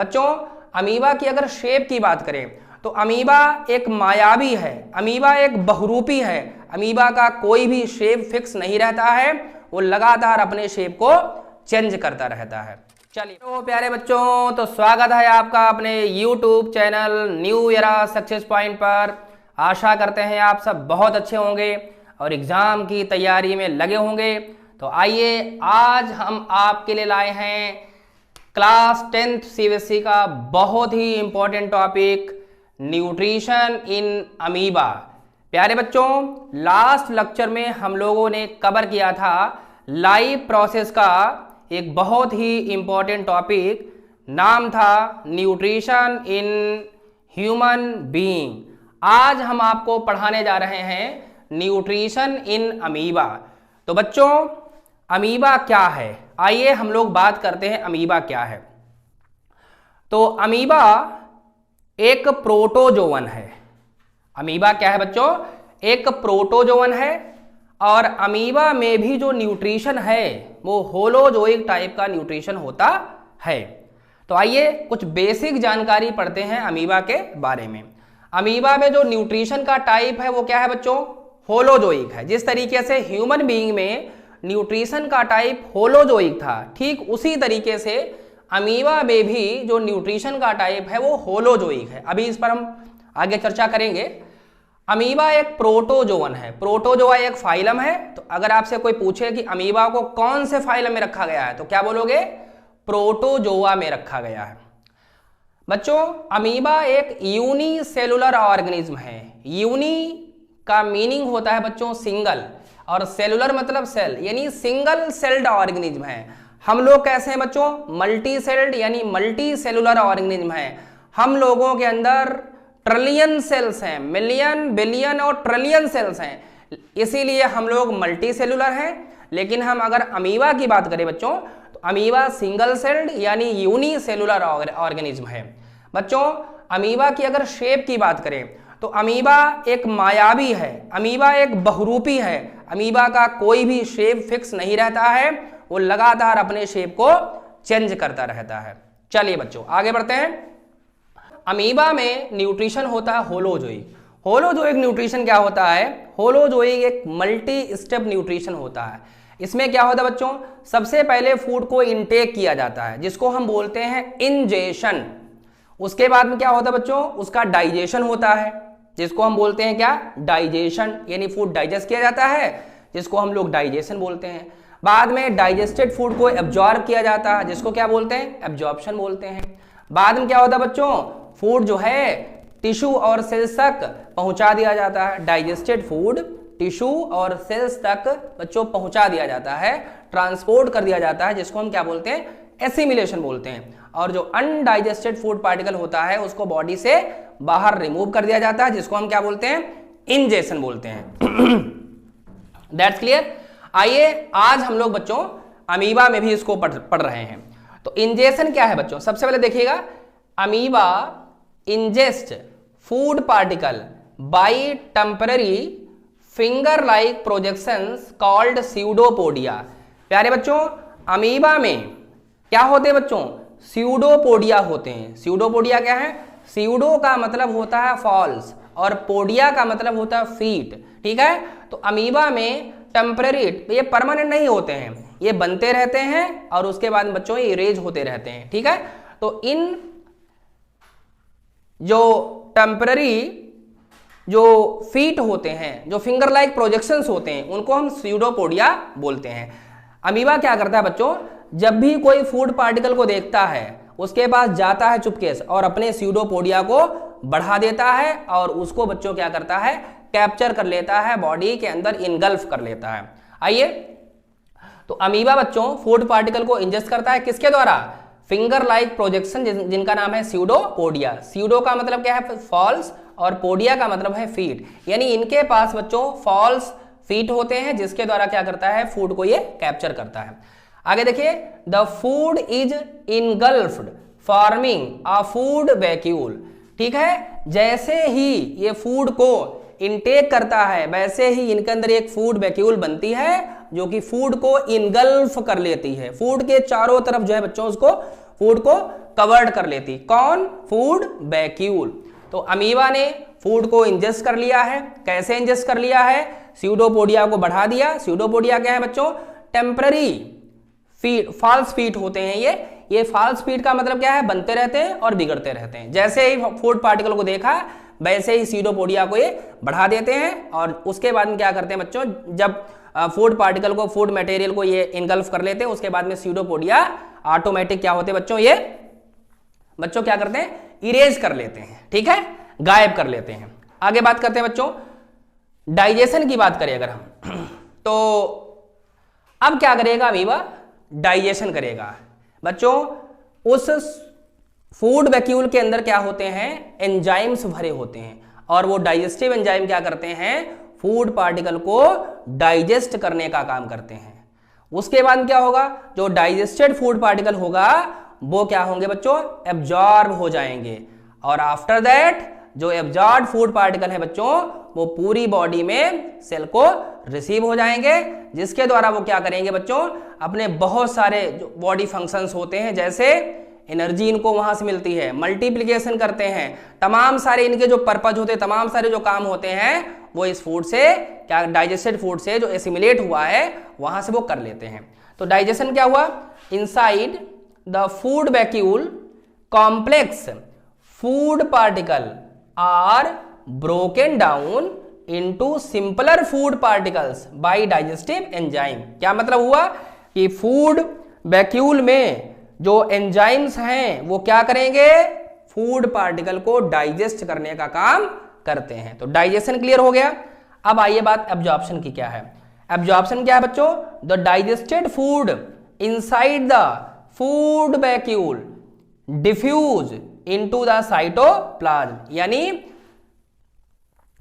बच्चों अमीबा की अगर शेप की बात करें तो अमीबा एक मायावी है, अमीबा एक बहुरूपी है। अमीबा का कोई भी शेप फिक्स नहीं रहता है, वो लगातार अपने शेप को चेंज करता रहता है। चलिए तो प्यारे बच्चों, तो स्वागत है आपका अपने YouTube channel new era success point पर। आशा करते हैं आप सब बहुत अच्छे होंगे और एग्जाम की तैयारी में लगे होंगे। तो आइए आज हम आपके लिए लाए हैं क्लास 10th CBSE का बहुत ही important topic nutrition in amoeba. प्यारे बच्चों, लास्ट लेक्चर में हम लोगों ने कवर किया था लाइफ प्रोसेस का एक बहुत ही इंपॉर्टेंट टॉपिक, नाम था न्यूट्रिशन इन ह्यूमन बीइंग। आज हम आपको पढ़ाने जा रहे हैं न्यूट्रिशन इन अमीबा। तो बच्चों अमीबा क्या है, आइए हम लोग बात करते हैं अमीबा क्या है। तो अमीबा एक प्रोटोजोवन है। अमीबा क्या है बच्चों? एक प्रोटोजोवन है। और अमीबा में भी जो न्यूट्रिशन है वो होलोजोइक टाइप का न्यूट्रिशन होता है। तो आइए कुछ बेसिक जानकारी पढ़ते हैं अमीबा के बारे में। अमीबा में जो न्यूट्रिशन का टाइप है वो क्या है बच्चों? होलोजोइक है। जिस तरीके से ह्यूमन बीइंग में न्यूट्रिशन का टाइप होलोजोइक था, ठीक उसी तरीके से अमीबा में भी जो न्यूट्रिशन का टाइप है वो होलोजोइक है। अभी इस पर हम आगे चर्चा करेंगे। अमीबा एक प्रोटोजोवन है। प्रोटोजोआ एक फाइलम है। तो अगर आपसे कोई पूछे कि अमीबा को कौन से फाइलम में रखा गया है तो क्या बोलोगे? प्रोटोजोआ में रखा गया है। बच्चों अमीबा एक यूनिसेलुलर ऑर्गेनिज्म है। यूनी का मीनिंग होता है बच्चों सिंगल, और सेलुलर मतलब सेल, यानी सिंगल सेल्ड ऑर्गेनिज्म है। हम लोग कैसे हैं बच्चों? मल्टी सेल्ड यानी मल्टी सेलुलर ऑर्गेनिज्म है। हम लोगों के अंदर ट्रिलियन सेल्स हैं, मिलियन बिलियन और ट्रिलियन सेल्स हैं, इसीलिए हम लोग मल्टी सेलुलर हैं। लेकिन हम अगर अमीबा की बात करें बच्चों तो अमीबा सिंगल सेल्ड यानी यूनी सेलुलर ऑर्गेनिज्म है। बच्चों अमीबा की अगर शेप की बात करें तो अमीबा एक मायावी है, अमीबा एक बहुरूपी है। अमीबा का कोई भी शेप फिक्स नहीं रहता है, वो लगातार अपने शेप को चेंज करता रहता है। चलिए बच्चों आगे बढ़ते हैं। अमीबा में न्यूट्रिशन होता है होलोजोइक। होलोजोइक न्यूट्रिशन क्या होता है? होलोजोइक एक मल्टी स्टेप न्यूट्रिशन होता है। इसमें क्या होता है बच्चों? सबसे पहले फूड को इनटेक किया जाता है जिसको हम बोलते हैं इंजेशन। उसके बाद में क्या होता है बच्चों? उसका डाइजेशन होता है जिसको हम बोलते हैं क्या? डाइजेशन, यानी फूड डाइजेस्ट किया जाता है जिसको हम लोग डाइजेशन बोलते हैं। बाद में डाइजेस्टेड फूड को एब्जॉर्ब किया जाता है जिसको क्या बोलते हैं? एब्जॉर्प्शन बोलते हैं। बाद में क्या होता है बच्चों? फूड जो है टिश्यू और सेल्स तक पहुंचा दिया जाता है। डाइजेस्टेड फूड टिश्यू और सेल्स तक बच्चों पहुंचा दिया जाता है, ट्रांसपोर्ट कर दिया जाता है, जिसको हम क्या बोलते हैं? एसिमिलेशन बोलते हैं। और जो अनडाइजेस्टेड फूड पार्टिकल होता है उसको बॉडी से बाहर रिमूव कर दिया जाता है जिसको हम क्या बोलते हैं? इंजेशन बोलते हैं। That's clear. आइए आज हम लोग बच्चों अमीबा में भी इसको पढ़ रहे हैं। तो इंजेशन क्या है बच्चों? सबसे पहले देखिएगा, amoeba ingest food particle by temporary finger like projections called pseudopodia. प्यारे बच्चों अमीबा में क्या होते हैं बच्चों? स्यूडोपोडिया होते हैं। स्यूडोपोडिया क्या है? स्यूडो का मतलब होता है फॉल्स और पोडिया का मतलब होता है फीट, ठीक है। तो अमीबा में टेम्पररी, ये परमानेंट नहीं होते हैं, ये बनते रहते हैं और उसके बाद बच्चों ये इरेज होते रहते हैं, ठीक है। तो इन जो टेम्पररी जो फीट होते हैं, जो फिंगर लाइक प्रोजेक्शंस होते हैं, उनको हम स्यूडोपोडिया बोलते हैं। अमीबा क्या करता है बच्चों? जब भी कोई फूड पार्टिकल को देखता है उसके पास जाता है चुपके से और अपने स्यूडोपोडिया को बढ़ा देता है और उसको बच्चों क्या करता है? कैप्चर कर लेता है, बॉडी के अंदर इनगल्फ कर लेता है। आइए, तो अमीबा बच्चों फूड पार्टिकल को इंजेस्ट करता है किसके द्वारा? फिंगर लाइक प्रोजेक्शन, जिनका नाम है स्यूडोपोडिया। स्यूडो का मतलब क्या है? फॉल्स, और पोडिया का मतलब है फीट, यानी इनके पास बच्चों फॉल्स फीट होते हैं जिसके द्वारा क्या करता है? फूड को ये कैप्चर करता है। आगे देखिए, the food is इनगल्फ्ड forming a food vacuole, ठीक है। जैसे ही ये फूड को इनटेक करता है वैसे ही इनके अंदर एक फूड वैक्यूल बनती है जो कि फूड को इनगल्फ कर लेती है, फूड के चारों तरफ जो है बच्चों उसको फूड को कवर्ड कर लेती। कौन? Food vacuole. तो अमीबा ने फूड को इंजेस्ट कर लिया है। कैसे इंजेस्ट कर लिया है? स्यूडोपोडिया को बढ़ा दिया। स्यूडोपोडिया क्या है बच्चों? टेम्पररी फीट, फॉल्स फीट होते हैं ये फॉल्स फीट का मतलब क्या है? बनते रहते हैं और बिगड़ते रहते हैं। जैसे ही फूड पार्टिकल को देखा वैसे ही स्यूडोपोडिया को ये बढ़ा देते हैं और उसके बाद में क्या करते हैं बच्चों? जब फूड पार्टिकल को, फूड मटेरियल को ये इनगल्फ कर लेते हैं, उसके बाद में स्यूडोपोडिया ऑटोमेटिक क्या होते हैं बच्चों? ये बच्चों क्या करते हैं? इरेज कर लेते हैं, ठीक है, गायब कर लेते हैं। आगे बात करते हैं बच्चों, डाइजेशन की बात करें अगर हम तो अब क्या करेगा अमीबा? डाइजेशन करेगा। बच्चों उस फूड वैक्यूल के अंदर क्या होते हैं? एंजाइम्स भरे होते हैं और वो डाइजेस्टिव एंजाइम क्या करते हैं? फूड पार्टिकल को डाइजेस्ट करने का काम करते हैं। उसके बाद क्या होगा? जो डाइजेस्टेड फूड पार्टिकल होगा वो क्या होंगे बच्चों? एब्जॉर्ब हो जाएंगे और आफ्टर दैट जो एब्जॉर्ब फूड पार्टिकल है बच्चों वो पूरी बॉडी में सेल को रिसीव हो जाएंगे, जिसके द्वारा वो क्या करेंगे बच्चों? अपने बहुत सारे जो बॉडी फंक्शंस होते हैं, जैसे एनर्जी इनको वहां से मिलती है, मल्टीप्लिकेशन करते हैं, तमाम सारे इनके जो पर्पज होते हैं, तमाम सारे जो काम होते हैं वो इस फूड से, क्या डाइजेस्टेड फूड से जो एसिमिलेट हुआ है वहां से वो कर लेते हैं। तो डाइजेशन क्या हुआ? Inside the food vacuole complex food particle are broken down into simpler food particles by digestive enzyme. क्या मतलब हुआ कि फूड वैक्यूल में जो एंजाइम्स हैं वो क्या करेंगे? फूड पार्टिकल को डाइजेस्ट करने का काम करते हैं। तो डाइजेशन क्लियर हो गया। अब आइए बात एब्जॉर्प्शन की क्या है। एब्जॉर्प्शन क्या है बच्चों? The digested food inside the food vacuole diffuse into the cytoplasm, यानी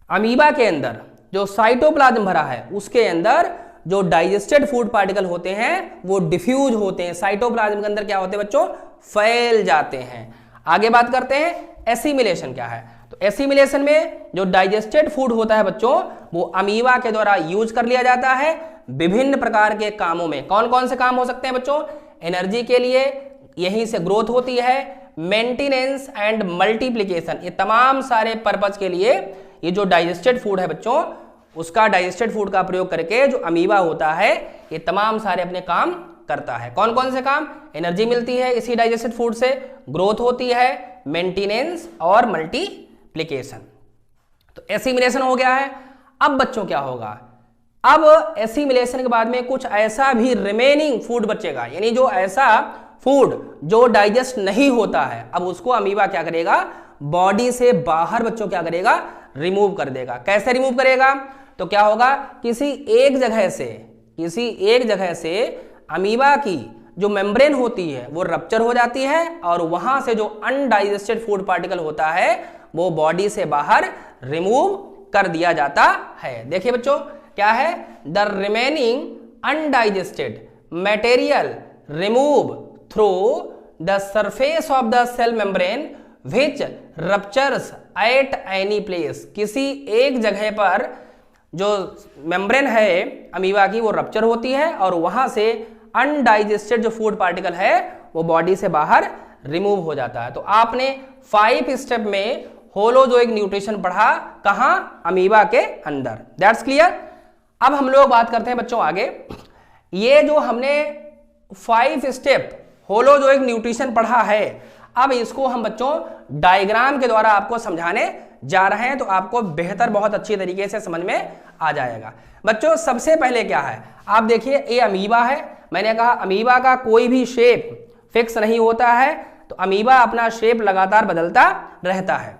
अमीबा के अंदर जो साइटोप्लाज्म भरा है उसके अंदर जो डाइजेस्टेड फूड पार्टिकल होते हैं वो डिफ्यूज होते हैं, साइटोप्लाज्म के अंदर क्या होते हैं बच्चों? फैल जाते हैं। आगे बात करते हैं एसिमिलेशन क्या है। तो एसिमिलेशन में जो डाइजेस्टेड फूड होता है बच्चों वो अमीबा के द्वारा यूज कर लिया जाता है विभिन्न प्रकार के कामों में। कौन कौन से काम हो सकते हैं बच्चों? एनर्जी के लिए, यहीं से ग्रोथ होती है, मेंटेनेंस एंड मल्टीप्लिकेशन, ये तमाम सारे पर्पज के लिए ये जो डाइजेस्टेड फूड है बच्चों उसका, डाइजेस्टेड फूड का प्रयोग करके जो अमीबा होता है ये तमाम सारे अपने काम करता है। कौन कौन से काम? एनर्जी मिलती है इसी डाइजेस्टेड फूड से, ग्रोथ होती है, मेंटेनेंस और मल्टीप्लिकेशन। तो एसिमिलेशन हो गया है। अब बच्चों क्या होगा? अब एसिमिलेशन के बाद में कुछ ऐसा भी रिमेनिंग फूड बचेगा, यानी जो ऐसा फूड जो डाइजेस्ट नहीं होता है, अब उसको अमीबा क्या करेगा? बॉडी से बाहर बच्चों क्या करेगा? रिमूव कर देगा। कैसे रिमूव करेगा? तो क्या होगा? किसी एक जगह से अमीबा की जो मेम्ब्रेन होती है वो रप्चर हो जाती है और वहां से जो अनडाइजेस्टेड फूड पार्टिकल होता है वो बॉडी से बाहर रिमूव कर दिया जाता है। देखिए बच्चों क्या है? The remaining undigested material remove through the surface of the cell membrane which ruptures at any place. किसी एक जगह पर जो मेम्ब्रेन है अमीबा की वो रप्चर होती है और वहां से अनडाइजेस्टेड जो फूड पार्टिकल है वो बॉडी से बाहर रिमूव हो जाता है। तो आपने 5 स्टेप में होलोजोइक न्यूट्रिशन पढ़ा, कहां? अमीबा के अंदर। That's clear. अब हम लोग बात करते हैं बच्चों आगे। ये जो हमने 5 स्टेप होलोजोइक न्यूट्रिशन पढ़ा है, अब इसको हम बच्चों डायग्राम के द्वारा आपको समझाने जा रहे हैं, तो आपको बेहतर, बहुत अच्छी तरीके से समझ में आ जाएगा। बच्चों सबसे पहले क्या है? आप देखिए ये अमीबा है। मैंने कहा अमीबा का कोई भी शेप फिक्स नहीं होता है, तो अमीबा अपना शेप लगातार बदलता रहता है।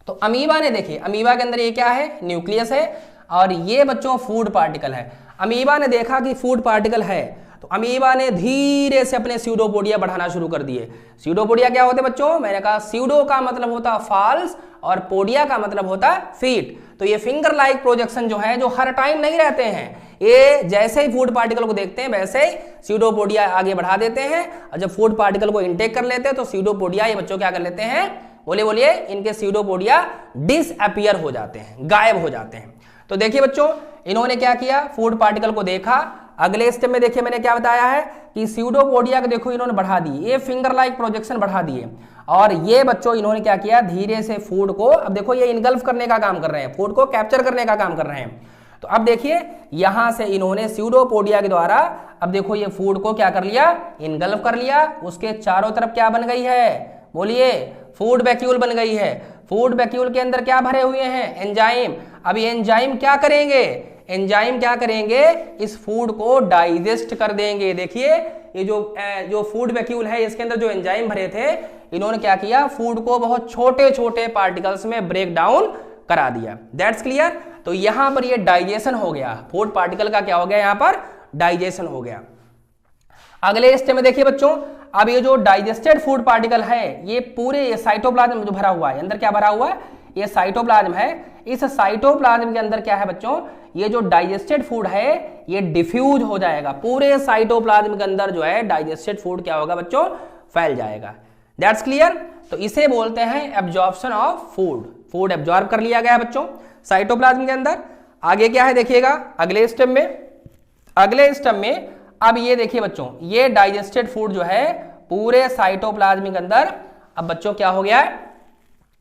तो अमीबा ने, देखिए अमीबा के अंदर ये क्या है? न्यूक्लियस है और ये बच्चों फूड पार्टिकल है। अमीबा ने देखा कि फूड पार्टिकल है तो अमीबा ने धीरे से अपने स्यूडोपोडिया बढ़ाना शुरू कर दिए। स्यूडोपोडिया क्या होते बच्चों? मैंने कहा स्यूडो का मतलब होता फॉल्स और पोडिया का मतलब होता फीट। तो ये फिंगर लाइक प्रोजेक्शन जो है, जो हर टाइम नहीं रहते हैं, ये जैसे ही फूड पार्टिकल को देखते हैं वैसे ही स्यूडोपोडिया आगे बढ़ा देते हैं और जब फूड पार्टिकल को इंटेक कर लेते हैं तो स्यूडोपोडिया ये बच्चों क्या कर लेते हैं? बोलिए इनके स्यूडोपोडिया डिसअपीयर हो जाते हैं, गायब हो जाते हैं। तो देखिए बच्चों इन्होंने क्या किया? फूड पार्टिकल को देखा। अगले स्टेप में देखिए मैंने क्या बताया है कि स्यूडोपोडिया को देखो इन्होंने बढ़ा दी, ये फिंगर लाइक प्रोजेक्शन बढ़ा दिए, और ये बच्चों इन्होंने क्या किया, धीरे से फूड को, अब देखो ये इनगल्फ करने का काम कर रहे हैं, फूड को कैप्चर करने का काम कर रहे हैं। तो अब देखिए यहां से इन्होंने स्यूडोपोडिया के द्वारा, अब देखो ये फूड को क्या कर लिया, इनगल्फ कर लिया, उसके चारों तरफ क्या बन गई है, बोलिए, फूड वैक्यूल बन गई है। फूड वैक्यूल के अंदर क्या भरे हुए हैं, एंजाइम। अब ये एंजाइम क्या करेंगे, एंजाइम क्या करेंगे, इस फूड को डाइजेस्ट कर देंगे। देखिए ये जो फूड वैक्यूल है इसके अंदर जो एंजाइम भरे थे, इन्होंने क्या किया, फूड को बहुत छोटे छोटे पार्टिकल्स में ब्रेक डाउन करा दिया। That's clear. तो यहां पर ये डाइजेशन हो गया, फूड पार्टिकल का क्या हो गया, यहां पर डाइजेशन हो गया। अगले स्टेप में देखिए बच्चों, अब ये जो डाइजेस्टेड फूड पार्टिकल है, ये पूरे ये साइटोप्लाज्म जो भरा हुआ है, अंदर क्या भरा हुआ है, ये साइटोप्लाज्म है। इस साइटोप्लाज्म के अंदर क्या है बच्चों, ये जो डाइजेस्टेड फूड है ये डिफ्यूज हो जाएगा, पूरे साइटोप्लाज्म के अंदर जो है डाइजेस्टेड फूड क्या होगा बच्चों, फैल जाएगा। That's clear. तो इसे बोलते हैं absorption of food, food absorb कर लिया गया बच्चों साइटोप्लाज्म के अंदर। आगे क्या है देखिएगा अगले स्टेप में, अगले स्टेप में अब ये देखिए बच्चों, ये डाइजेस्टेड फूड जो है पूरे साइटोप्लाज्म के अंदर अब बच्चों क्या हो गया है,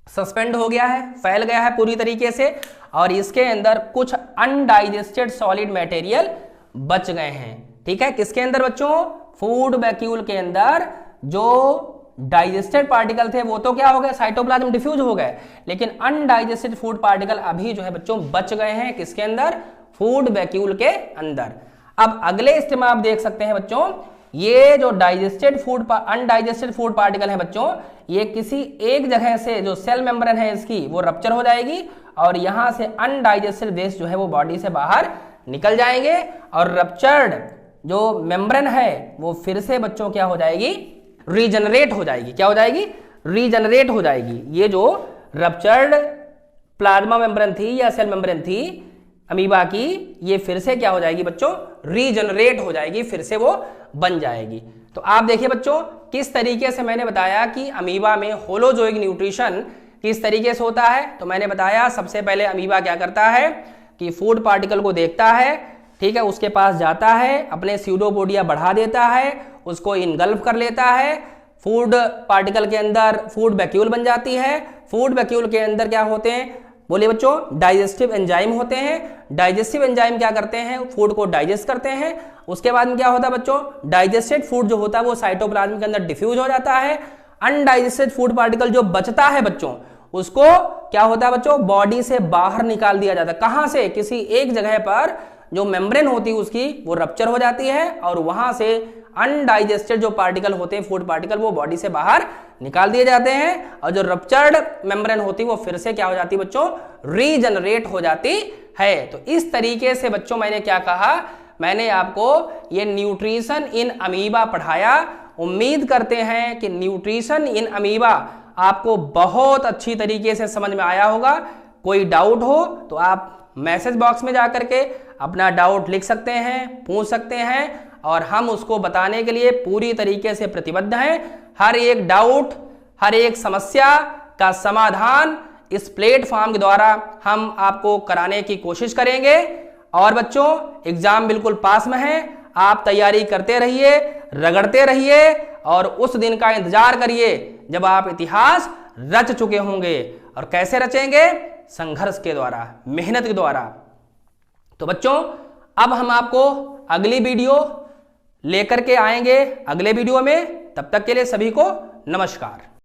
सस्पेंड हो गया है, फैल गया है पूरी तरीके से, और इसके अंदर कुछ अनडाइजेस्टेड सॉलिड मटेरियल बच गए हैं। ठीक है, किसके अंदर बच्चों, फूड वैक्यूल के अंदर जो डाइजेस्टेड पार्टिकल थे वो तो क्या हो गए, साइटोप्लाज्म डिफ्यूज हो गए, लेकिन अनडाइजेस्टेड फूड पार्टिकल अभी जो है बच्चों बच गए हैं, किसके अंदर, फूड वैक्यूल के अंदर। अब अगले स्टेप में आप देख सकते हैं बच्चों, ये जो digested food undigested food particle है बच्चों, ये किसी एक जगह से जो सेल मेम्ब्रेन है इसकी वो रप्चर हो जाएगी, और यहां से अनडाइजेस्टेड वेस्ट जो है वो बॉडी से बाहर निकल जाएंगे, और रप्चर्ड जो मेम्ब्रेन है वो फिर से बच्चों क्या हो जाएगी, रीजनरेट हो जाएगी। क्या हो जाएगी, रीजनरेट हो जाएगी। ये जो रप्चर्ड प्लाज्मा मेम्ब्रेन थी या सेल मेम्ब्रेन थी अमीबा की, ये फिर से क्या हो जाएगी बच्चों, रीजनरेट हो जाएगी, फिर से वो बन जाएगी। तो आप देखिए बच्चों किस तरीके से मैंने बताया कि अमीबा में होलोजोइक न्यूट्रिशन किस तरीके से होता है। तो मैंने बताया सबसे पहले अमीबा क्या करता है कि फूड पार्टिकल को देखता है, ठीक है, उसके पास जाता है, अपने स्यूडोपोडिया बढ़ा देता है, उसको इनगल्फ कर लेता है, फूड पार्टिकल के अंदर फूड वैक्यूल बन जाती है। फूड वैक्यूल के अंदर क्या होते हैं, बोलिए बच्चों, डाइजेस्टिव एंजाइम होते हैं। डाइजेस्टिव एंजाइम क्या करते हैं, फूड को डाइजेस्ट करते हैं। उसके बाद में क्या होता है बच्चों, डाइजेस्टेड फूड जो होता है वो साइटोप्लाज्म के अंदर डिफ्यूज हो जाता है। अनडाइजेस्टेड फूड पार्टिकल जो बचता है बच्चों, उसको क्या होता है बच्चों, बॉडी से बाहर निकाल दिया जाता है। कहां से, किसी एक जगह पर जो मेम्ब्रेन होती है उसकी वो रप्चर हो जाती है, और वहां से अनडाइजेस्टेड जो पार्टिकल होते हैं फूड पार्टिकल वो बॉडी से बाहर निकाल दिए जाते हैं, और जो रप्चर्ड मेम्ब्रेन होती है वो फिर से क्या हो जाती है बच्चों, रीजनरेट हो जाती है। तो इस तरीके से बच्चों मैंने क्या कहा, मैंने आपको ये न्यूट्रिशन इन अमीबा पढ़ाया। उम्मीद करते हैं कि न्यूट्रिशन इन अमीबा आपको बहुत अच्छी तरीके से समझ में आया होगा। कोई डाउट हो तो आप मैसेज बॉक्स में जाकर के अपना डाउट लिख सकते हैं, पूछ सकते हैं, और हम उसको बताने के लिए पूरी तरीके से प्रतिबद्ध हैं। हर एक डाउट, हर एक समस्या का समाधान इस प्लेटफॉर्म के द्वारा हम आपको कराने की कोशिश करेंगे। और बच्चों एग्जाम बिल्कुल पास में है, आप तैयारी करते रहिए, रगड़ते रहिए, और उस दिन का इंतजार करिए जब आप इतिहास रच चुके होंगे। और कैसे रचेंगे, संघर्ष के द्वारा, मेहनत के द्वारा। तो बच्चों अब हम आपको अगली वीडियो लेकर के आएंगे अगले वीडियो में। तब तक के लिए सभी को नमस्कार।